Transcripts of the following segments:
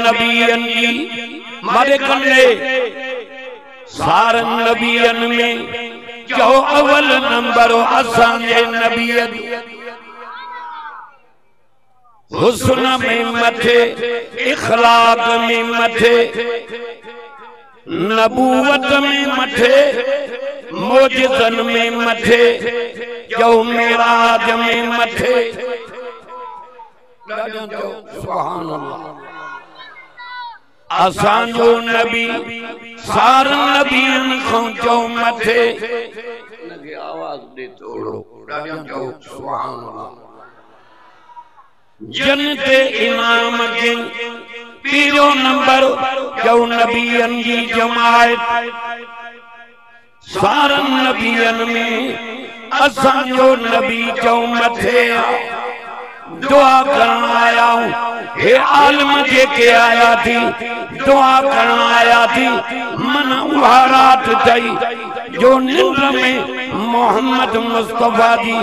नबियन जी मारे कंडे सारन नबियन में जो अवल नंबर असांजे नबियन हुस्न में मथे इखलाक में मथे नबूवत में मथे मोजिज़न में मथे जो मेराज में मथे सुभान अल्लाह असांजो नबी सारन नबियन खां जो मथे इनके आवाज दे तोड़ो सुभान अल्लाह जनते इमाम के पीरो नंबर जो नबियन जी जमायत सारन नबियन में असांजो नबी जो मथे दुआ करण आया हूं हे आलम जे के आया थी दुआ करण आया थी मन उहा रात थई जो निंद में मोहम्मद मुस्तफा जी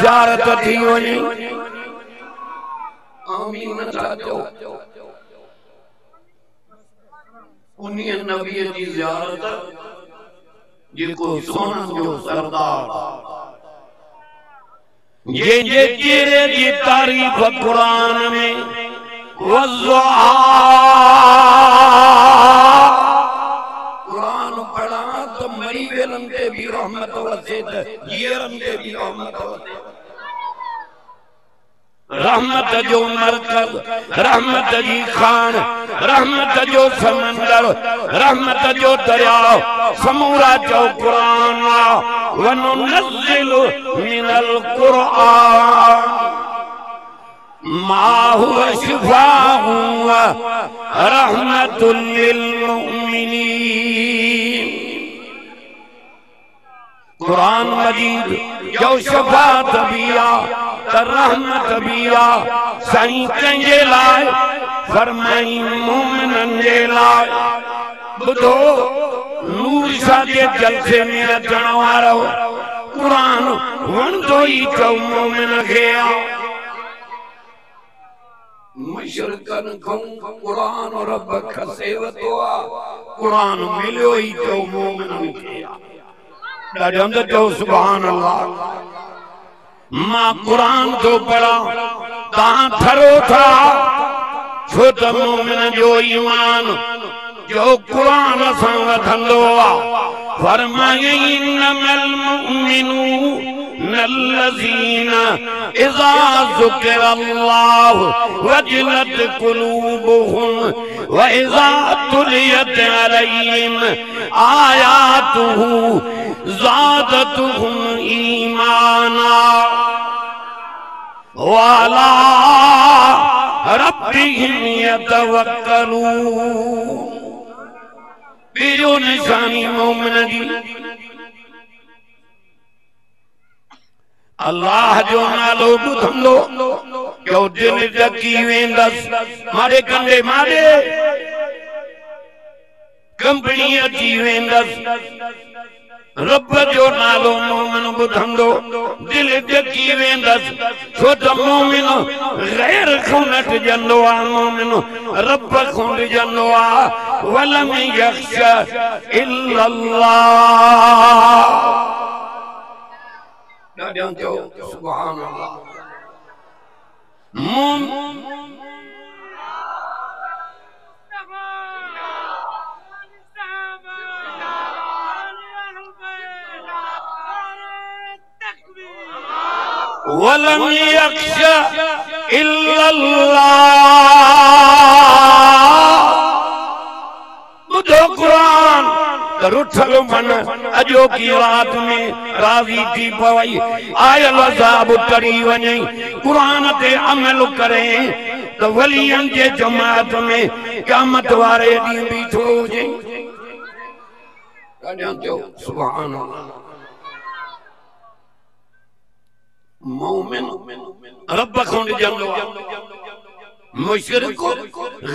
ज़ियारत थी वनी आमीन चाचो उन्हीं नबी जी ज़ियारत जिको सोनन जो सरदार ये चेहरे की तारीफ कुरान में वज़्ज़ुहा कुरान पढ़ा तो मरी वेलन ते भी रहमत वसे जीरन ते भी रहमत वसे रहमत जो मरकज रहमत जी खान रहमत जो समंदर रहमत जो दरिया समूरा जो कुरान वनुनज़्ज़िलु मिनल कुरान मा हुवा शिफ़ाउ व रहमतुल लिल मुमिनीन कुरान मजीद जो शफात बिया रहमत बिया साईं कंजे लाए फरमाई मोमिनन जे लाए बुधो नूर शाह जे जलसे में अचण वारो कुरान वणंदो ई चओ मोमिन खे मशरकन खां कुरान रब खसे वतो कुरान मिलियो ई चओ मोमिनन खे ॾाढो अंदर चओ सुभान अल्लाह मां कुरान तो पढ़ा तां थरो था छो त मोमिन जो ईमान जो कुरान सां वधंदो आहे फरमाए इन्नमल मुमिनून अल्लज़ीना इज़ा ज़ुकिरल्लाहु वजलत कुलूबुहुम व इज़ा तुलियत अलैहिम आयातुहु ज़ादतुहुम ईमाना व अला रब्बिहिम यतवक्कलून पीरो निशानी मोमिन जी अल्लाह जो नालो ॿुधंदो जो दिल ढकी वेंदस मारे कंडे मारे कंपनी अची वेंदस रब जो नालो मोमिन ॿुधंदो दिल ढकी वेंदस छो त मोमिन गैर खां नटिजंदो आहे मोमिन रब खां डिजंदो आहे वलम यख्शा इल्लल्लाह ॾाढो चओ सुभान अल्लाह वलम यख्शा इल्लल्लाह बुधो कुरान रुठल मन अजो की रात में राजी थी पवई आयल अज़ाब टरी वञई कुरान ते अमल करे तो वलियन जे जमात में क़यामत वारे ॾींहुं बीठो हुजे ॾाढो सुभान अल्लाह मोमिन रब खां डिजंदो मुशरिक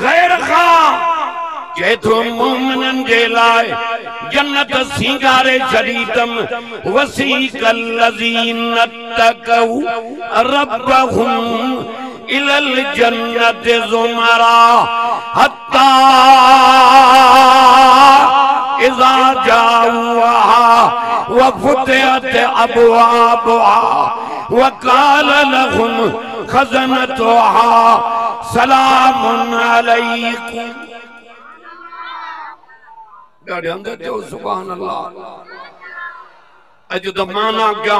गैर खां चेतो मोमिनन जे लाइ जन्नत सिंगारे छॾीतम वसीकल लज़ीना तक़ऊ रब्बहुम इलल जन्नत ज़ुमरा हत्ता वफ़ुतिहत अबवाबुहा वक़ाल लहुम खज़नतुहा सलामुन अलैकुम। ॾाढे अंदर जो सुभान अल्लाह। अज तो माना क्या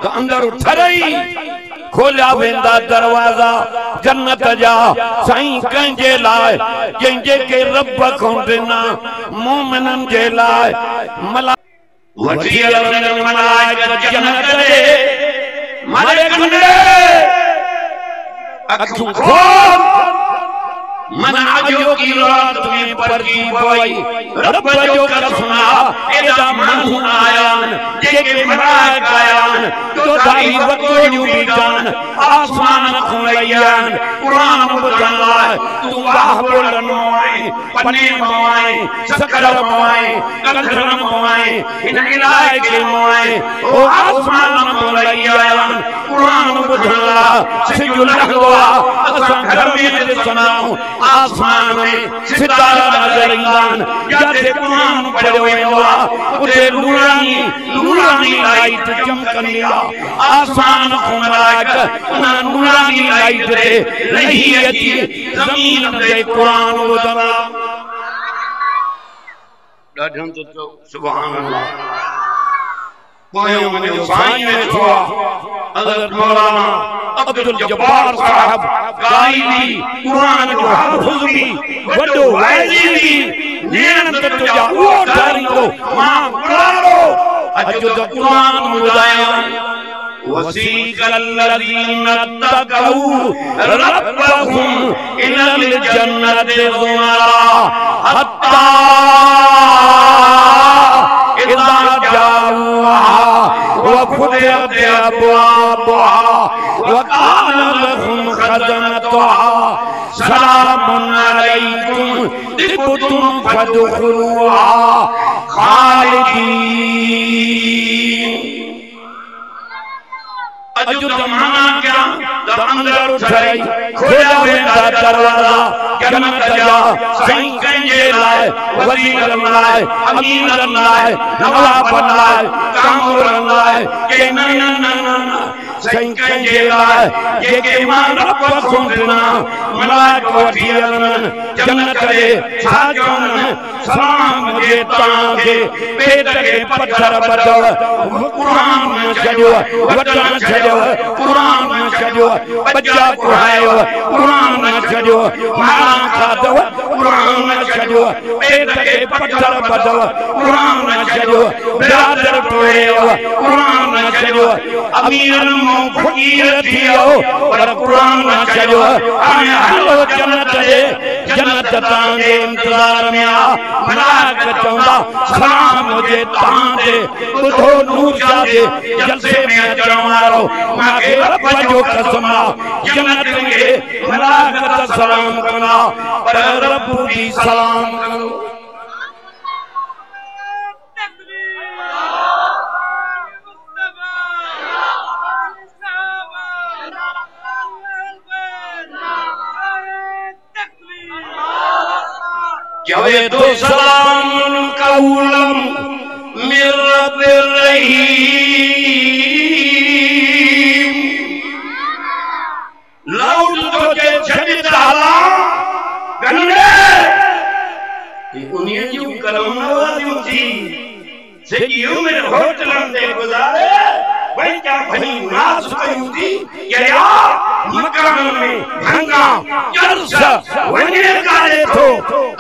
तो अंदर ठरई खोलिया वेंदा दरवाजा जन्नत जा साईं कंहिंजे लाइ जंहिंजे के रब खां ॾिना मोमिनन जे लाइ मला वठी हलंदड़ मलाइका जन्नत ॾे मारे गुंडे अखियूं खोल मन अजो की रात में परजी बोई रब जो कसमा एदा मानू आयान जेके मलाइका आयान तो दाई वतोड़ियूं बीठान आसमान खुलैयान कुरान ॿुधण लाइ तूं वाह बोलण मोए पने मोए सकड़ मोए कंधर मोए हिन इलाइके मोए ओ आसमान खुलैयान कुरान ॿुधण लाइ सिजु लहंदो आहे असां घर में ॾिसंदाऊं आसमान में सितारा नज़र ईंदान जिते कुरान पढ़ियो वेंदो आहे उते नूरानी लाइट चमकंदी आहे आसमान खां मलाइका उन नूरानी लाइट ते रही अची ज़मीन ते कुरान ॿुधंदा। ॾाढनि तो चओ सुभान अल्लाह। पोयों मुंहिंजो साईं वेठो आहे हज़रत मौलाना अब्दुल जब्बार साहब गाइबी कुरान जो हाफ़िज़ भी वॾो वाइज़ी भी नेण त तुंहिंजा उहो ठाहींदो मां कुरानो अॼु त कुरान ॿुधायां। वसीक़ल लज़ीना तक़ऊ रब्बहुम इलल जन्नति ज़ुमरा हत्ता इज़ा जाऊहा वफ़ुतिहत अबवाबुहा वक़ाल लहुम खज़नतुहा सलामुन अलैकुम तिबतुम फदखुलूहा खालिदीन। अजु तमाना क्या अंदर उठई खोलिया वेंदा दरवाजा जन्नत जा साईं कंहिंजे लाइ वज़ीरन लाइ अमीरन लाइ नवाबन लाइ कामरन लाइ के न साईं कंहिंजे लाइ जेके मां रब खां ॾिना मलाइका वठी हलनि जन्नत ॾे छा चवनि सलाम जे तव्हांखे पेट खे पथर ॿधव क़ुरान में छॾियो वटण छॾियो क़ुरान में छॾियो बच्चा कुहायो क़ुरान में छॾियो माला खाधव क़ुरान में छॾियो पेट खे पथर ॿधव क़ुरान में छॾियो बिरादर टोड़ियो क़ुरान में छॾियो अमीरन मां फ़क़ीर थी वियो पर क़ुरान में छॾियो हाणे हलो जन्नत ॾे जन्नत तव्हांजे इंतज़ार में आहे। मलाइका चवंदा सलाम हुजे तव्हां ते ॿुधो नूर शाह जे जलसे में अचण वारो मूंखे रब जो कसम आहे जन्नत में मलाइका सलाम कंदा पर रब भी सलाम कंदो। जवेदो सलाम कौलम मिर रब्बिर रहीम लौट तो जे छड़ता ला गंडे उन्हीं जो करम नवाज़ियों थी सॼी उम्र होटलन ते गुज़ारे वही क्या भई नाज़ कयूं थी या मकान में हंगा जलस वने काले थो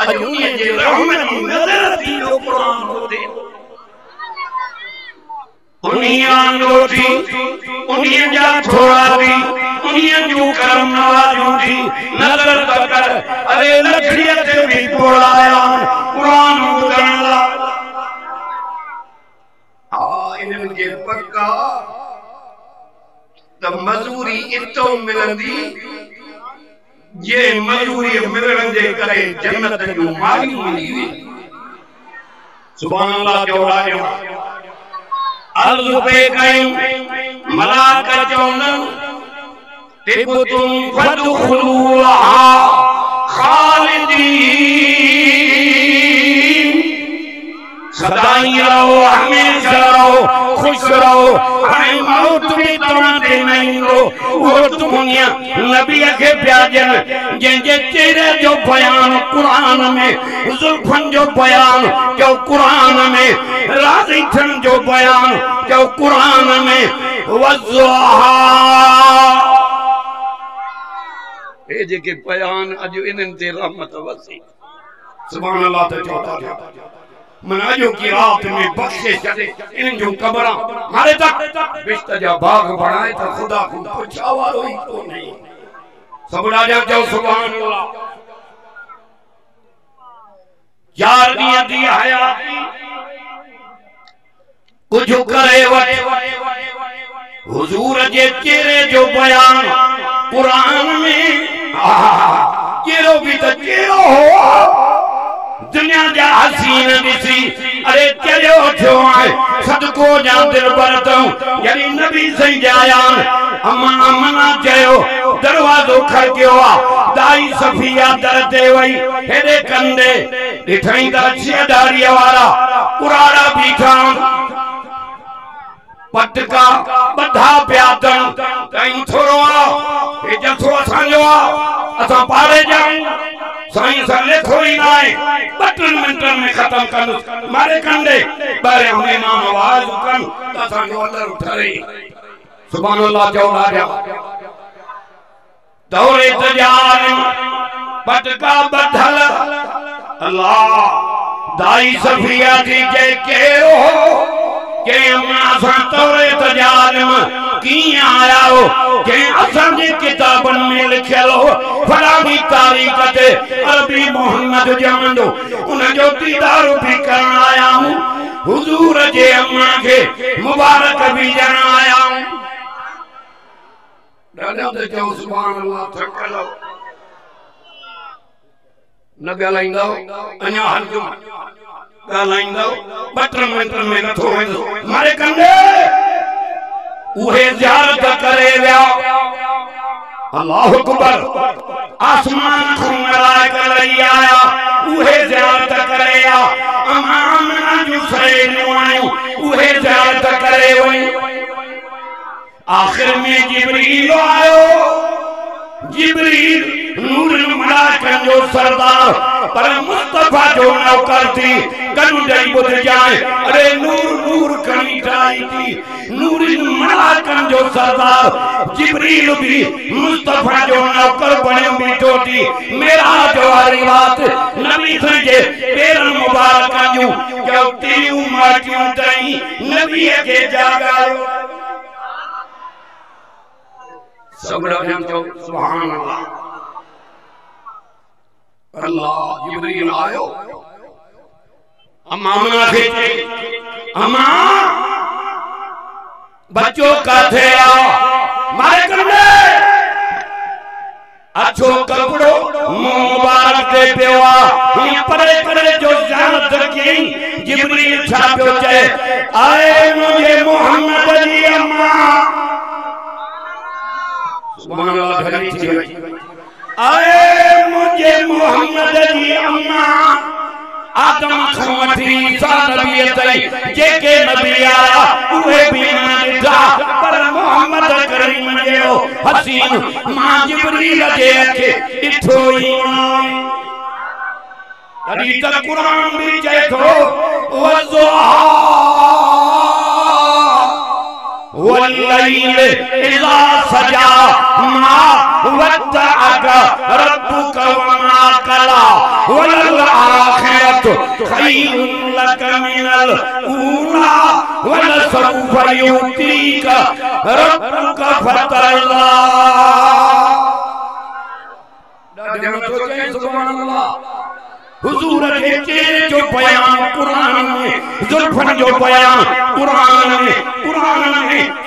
अजुनी जे रहमत नजर थी जो कुरान होते उन्हीं आंगोठी उन्हीं जा थोड़ा भी उन्हीं जो करम नवाज़ियों थी नजर कर अरे लखड़िया ते भी पोड़ाया कुरान ॿुधण लाइ। इन्हनि खे पक्का त मजूरी इतो मिलंदी जे मजूरी मिलण जे करे जन्नत जूं मालियूं मिली वे। सुभान अल्लाह जोड़ायो अर्ज़ पे कयूं मलाइका चवंदा तिबतुम फदखुलूहा खालिदीन सदाई रहो हमेशा रहो रहो खुश रहो हाय मौत भी तव्हांखे न ईंदो उहो दुनिया नबी के प्याजन जंहिंजे चेहरे जो बयान कुरान में जुल्फन जो बयान जो कुरान में राज़ी थियण जो बयान जो कुरान में वज़ुहा ए जेके बयान अज इन्हनि ते रहमत वसी सुभान अल्लाह ते चौथा मनाजो की रात में बख्शे चले इन जो कब्र मारे तक बिश्त जा बाग बनाए तो खुदा को पुछा वालो ही को नहीं सब राजा जो सुभान अल्लाह यार दी हयाती कुछ करे वट हुजूर जे चेहरे जो बयान कुरान में चेहरो भी तो चेहरो हो दुनिया जा हसीन दिसी अरे चलो थियो है सदको जा दिल बरतो यानी नबी सही जायान अम्मा अम्मा चयो दरवाजो खड़कियो आ दाई सफिया दर ते वई हेडे कंदे दिठई दा छेदारी वाला कुराड़ा बीठा पटका बधा प्यादन कहीं थोरो आ ए जसो असांजो आ असा पारे जाऊं साईं सा लेखो ही ना है बटन मिनटन में खत्म कर मारे कंडे बारे हम इमाम आवाज कन असा जो अंदर उठरे सुभान अल्लाह जो राजा दौरे तजार पटका बधल अल्लाह दाई सफिया थी जे केरो के अम्मा सा तौरे तजार की आया हो के असन जी किताबन में लिखल हो फलानी तारीख ते अरबी मोहम्मद जमंदो उन जो दीदार भी करन आया हूं हुजूर जे अम्मा के मुबारक भी जण आया हूं दादा ते जो सुभान अल्लाह थकलो न गलाइंदो अन्या हलजो गलाइंदो बटर में नथो वेंदो मारे कंदे उहे ज़ियारत करे विया अल्लाह अकबर आसमान को मलाइका लई आया उहे ज़ियारत करे आ अमाना जो सहेलियूं आयूं उहे ज़ियारत करे वई आखिर में जिब्रील आयो जिब्रील नूर मलाइकन जो सरदार पर मुस्तफा जो नौकर थी कनु दई बुध जाए अरे नूर नूर कनी ठाई थी नूर मलाइकन जो सरदार जिब्रील भी मुस्तफा जो नौकर बने बीठो थी मेरा जो हरी बात नबी से पैरन मुबारक जो जो तीऊ माटियों तई नबी के जागायो सब रखन जो सुभान अल्लाह अल्लाह जिब्रील आयो अम्मा के अम्मा बच्चों का थे मारे करने अच्छो कपड़ो मुबारक दे पेवा ये परे परे जो जानत की जिब्रील छापियो चे आए मुझे मोहम्मद जी अम्मा सुभान अल्लाह घड़ी थी आए मुझे मोहम्मद जी अम्मा आदम खमती सा नबी तई जेके नबी आया उहे भी न ॾिठा पर मोहम्मद करीम जो हसीन मां जिब्रील जे अखे ॾिठो ई तॾहिं त क़ुरान भी चए थो वल्लैल इज़ा सजा मा वद्दअक रब्बुक वमा कला वलल आखिरतु खैरुन लक मिनल ऊला वलसौफ युतीक रब्बुक फतरला सुभान अल्लाह हुजूर के चेहरे जो बयान कुरान में जुल्फन जो बयान कुरान में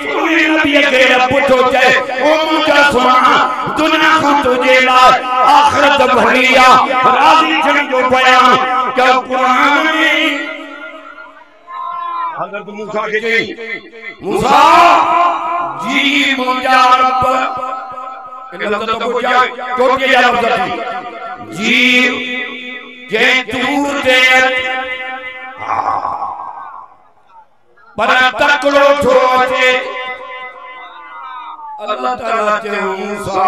सुने नबी के पुछो चे ओ मुझा सुना दुनिया को तुझे ला आखिरत भलिया राजी जन जो बयान क्या कुरान में हजरत मूसा के जी मूसा जी मुझा रब इन लफ्ज़ को जा तो के लफ्ज़ जी जे दूर दे पर तकड़ो थो अचे अल्लाह ताला चयो मूसा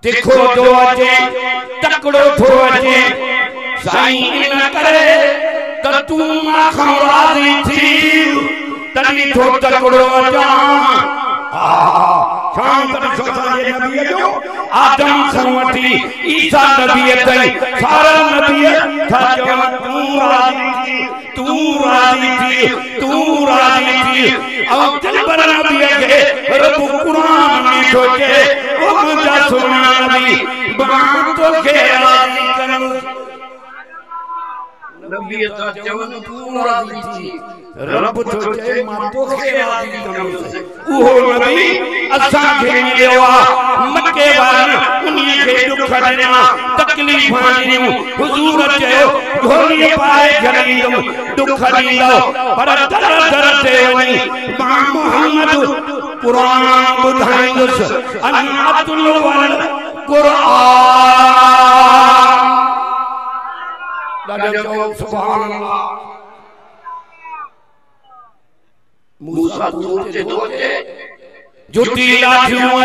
तिखो थो अचे तकड़ो थो अचे साईं इन करे त तूं मां खां राज़ी थी तॾहिं थो तकड़ो अचां शाम कर असांजे नबीअ जो आदम खां वठी ईसा नबीअ ताईं सारा नबी था चवनि तूं राज़ी थी तूं राज़ी थी तूं राज़ी थी ऐं दिलबर नबीअ खे रब क़ुरान में थो चए ओ मुंहिंजा सुहिणा नबी मां तोखे राज़ी कंदुसि नबीअ था चवनि तूं राज़ी थी रब तो चए मां तोखे राज़ी कंदुसि उहो नबी असांखे मिलियो आहे मके वारनि उन्हीअ खे दुख ॾिना तकलीफ़ां ॾिनियूं हुज़ूर चयो झोलीअ पाए झलींदुमि दुख ॾींदो पर दर दर ते वञी मां मुहम्मद क़ुरान ॿुधाईंदुसि अना अतलू अल क़ुरान ॾाढो चओ सुभान अल्लाह मूसा सोचे सोचे जुटी लाठियूं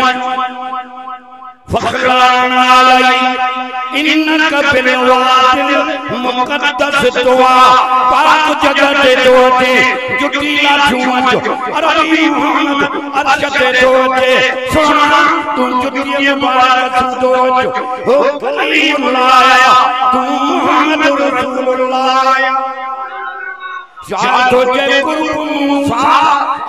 फखरान अलई इन्नक बिल वादिल मुक़द्दस दुआ पाक जगह ते दोते जुटी लाठियूं अरबी मोहम्मद अरशते दोते सोना तू जुटी मुबारक दोजो हो कलीमुल्लाह तू मोहम्मद रसूलुल्लाह शादो के गुरु मूसा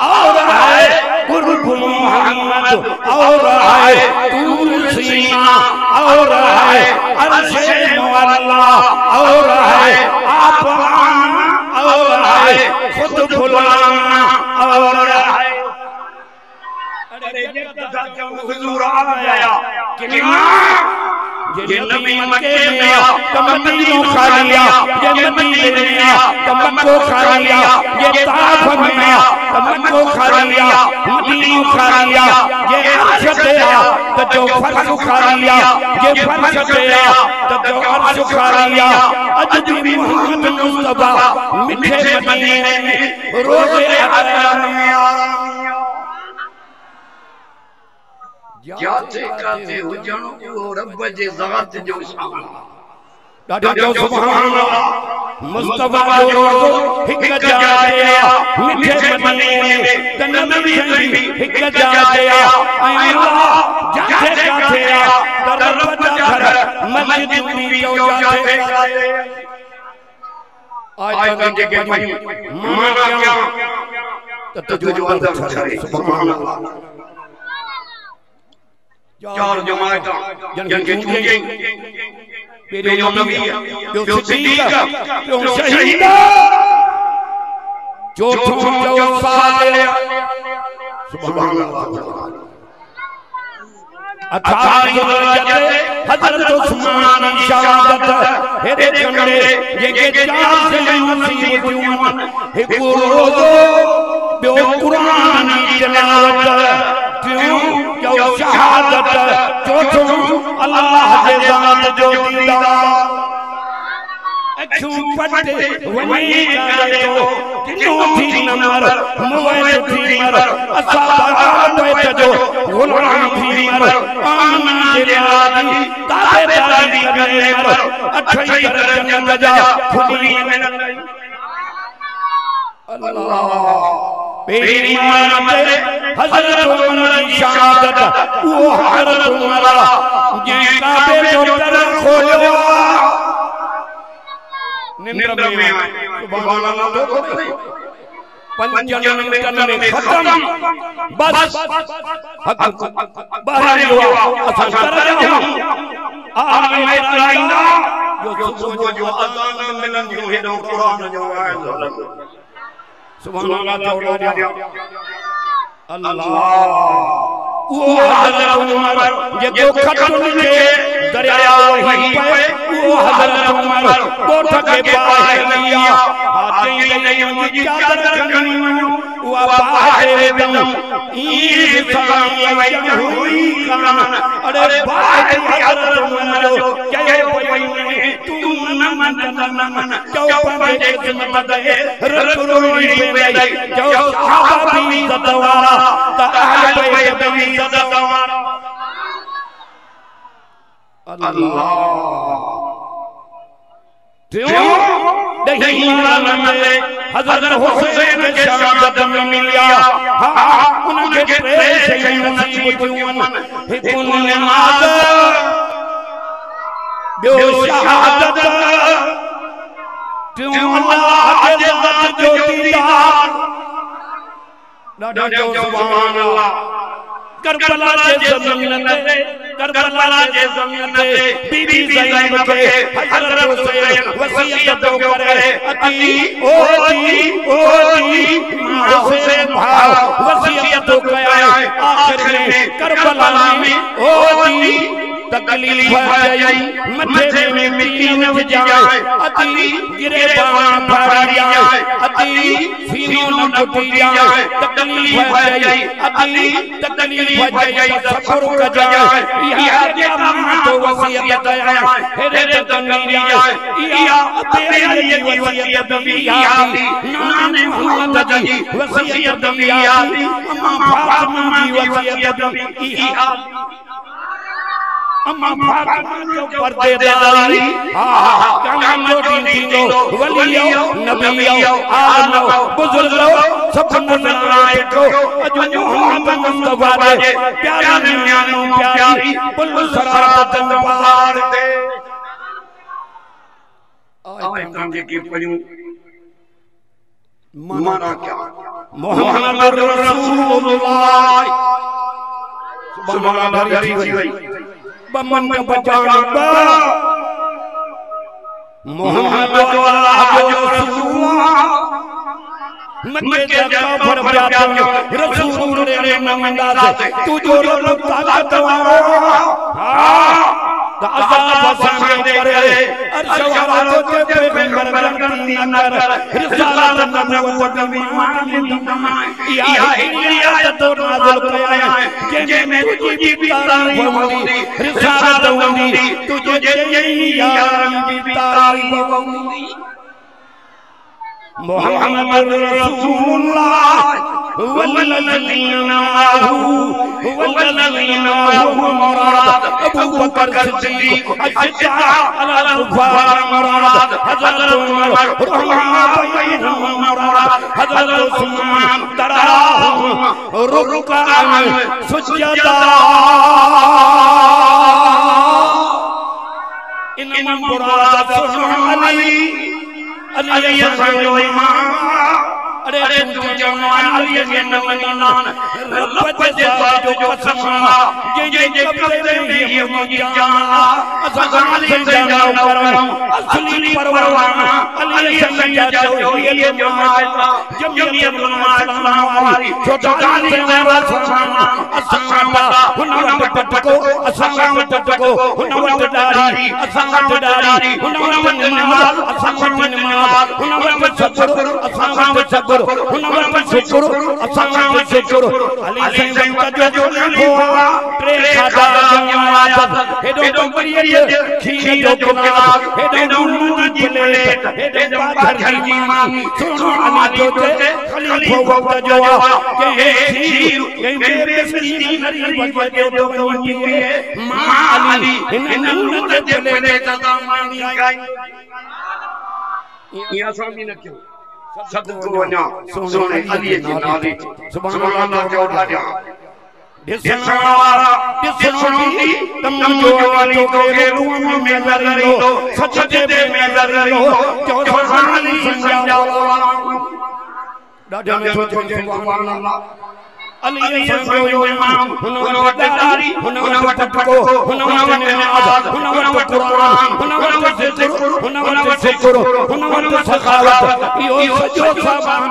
और है गुरु मोहम्मद और है तूर सीना और है अर्शे मुअल्ला और है आफान और है खुद फुलाना और है अरे जब हुजूर आ गया कि ये नबी मक्के में आया तो मदीनो खा लिया ये मदीने में आया तो मक्को खा लिया ये ताइफ में आया तो मक्को खा लिया मदीनो खा लिया ये अर्श पे आया तो जो फर्श खा लिया ये फर्श पे आया तो जो अर्श खा लिया अज भी मोहम्मद मुस्तफा मिठे मदीने में रोज़े अतरा में जाते काते हुजण वो रब जे ज़ात जो शान ॾाढो सुभान अल्लाह मुस्तफा जो रोज़ो हिक जाते आ मिठे मदीने में त नबी भी हिक जाते आ ऐं अल्लाह जाते काते आ त रब जा घर मस्जिद भी जो जाते आज के भाई माना क्या त तुझो अंदर छड़े सुभान अल्लाह चार जमात जिनके चूंजे पेरियों नबी ॿियो सिद्दीक़ ॿियो शहीद चौथों जो सालिह सुभान अल्लाह हज़रत उस्मान शहादत हेरे कंडे जेके चार शयूं नसीब थियूं हिकु रोज़ो ॿियो क़ुरान जी तिलावत क्यों जो शहादत चौथो अल्लाह के ज़ात जो दीदा अखियों पटे वही करे तो किनो थी नमर मोबाइल थी मर असा बैठ जो गुलाम थी मर आमना दिलादी ताबेदारी करे मर अठई कर जन्नत जा खुली में अल्लाह पेरी मानते हज़रत उमर की शहादत वो हज़रत उमर जे काबे जो दर खोलियो निंद्र में सुभान अल्लाह तो पंजन मिनटन में खत्म बस हक बाहर हुआ असन कर रहा हूं आने मेरा इंदा जो सुबह जो अज़ान मिलन जो हेडो कुरान जो आए सुभान अल्लाह चौड़ा अल्लाह वो हज़रत उमर जो खतुन के दरिया वही पे वो हज़रत उमर कोठ के बाहर लिया हाथे नहीं चादर खनी वो बाहर दम ईद सलाम हुई कान अरे बाहर हज़रत उमर कहे पई तू न नन जो पंजे किस्मत दे रसूल वेंदे जो सहाबा भी इज्जत वाला त अहल बैत भी इज्जत वाला अल्लाह क्यों नहीं मानते हजरत हुसैन के शहादत में मिलिया हां उनके ट्रेस से नसीब जुवन हिकुन नमाज बे शहादत क्यों अल्लाह के ज़ात जो दीदार ॾाढो सुभान अल्लाह करबला के ज़मीन ते करबला के ज़मीन ते बीबी ज़ैनब के हज़रत हुसैन वसीयत तो करे अती ओ दी हुसैन भाव वसीयत तो कया आखिर में करबला में ओ दी तकलीफ जाई मथे में मिट्टी न विजाए अती गिरे बाण फाड़ी जाए अती सीनो न टूटी जाए तकलीफ जाई अती तकलीफ जाई सफर का जाए या क्या तो वसीयत आया हेरे तंगीरिया या तेरी वसीयत भी यादी नाने मोहम्मद जी वसीयत भी यादी अम्मा फातिमा की वसीयत भी यादी अम्मा फातिमा जो पर्देदारी काम जो दीनो वलियो नबियो आलमो बुजुर्गो सब नजराए को अजो मोहम्मद मुस्तफा दे प्यारी न्यानो प्यारी पुल सरात पार दे आए तंगे की पढ़ूं माना क्या मोहम्मद रसूलुल्लाह सुभान अल्लाह धरी हुई बमन का बचाना मोहम्मद अल्लाह जो रसूल मक्के का भर जाते रसूल ने मंदा से तू जो रब ताकत वाला हां अज़ाब सामने करे अर्श वाला तो ते पैगंबर गलती न कर रिसालत नबूवत में मान या हिदायत तो नाज़िल किया जे में तुझी भी तारीफ होंदी रिसालत होंदी तुझे यही यार भी तारीफ होंदी मोहम्मद रसूलुल्लाह वल्लज़ीना माअहू वल्लज़ीना हुम मुराद अबू बकर सिद्दीक अशजा अला कुफार मुराद हज़रत उमर रहमा बैनहुम मुराद हज़रत उस्मान तराहुम रुकअन सुजदा इन्नमा मुराद अली अली जो इमाम अरे तू जवान अली के नमनान रब से जो कसम जे कब्र में ये मुझे जाना असल से जाना करम असली परवाना अली से जो ये जमात जमीयत इस्लाम वाली छोटा से मेरा सुभाना असमाता हुनवत टटको असमात टटको हुनवत दारी असमात दारी हुनवत नमाज असमात नमाज हुनवत सब्र असमात सब्र हुनवत शुक्र असमात शुक्र अली से जो हुआ ट्रे खाता जमात हेडो बढ़िया खीर जो किनार हेडो नून जिले हेडो पाथर की मां सुनो अली जो खलीफा वक्त जो के खीर के बेस्ती नरी बजे दो बनी मां अली इन नून जिले तमानी गई ये सामी न क्यों सदको वना सोने अली जी नाले सुभान अल्लाह जो ॾाढा दिसणोंदी तम जो वाली के रूम में लड़ो सजदे में लड़ो जो सुभान संजा ॾाढा में सोचे सुभान अल्लाह अली जो इमाम हुनवत दारी हुनवत टटको हुनवत नमाज हुनवत कुरान हुनवत जिक्र हुनवत शुक्र हुनवत सखावत यो सजो सामान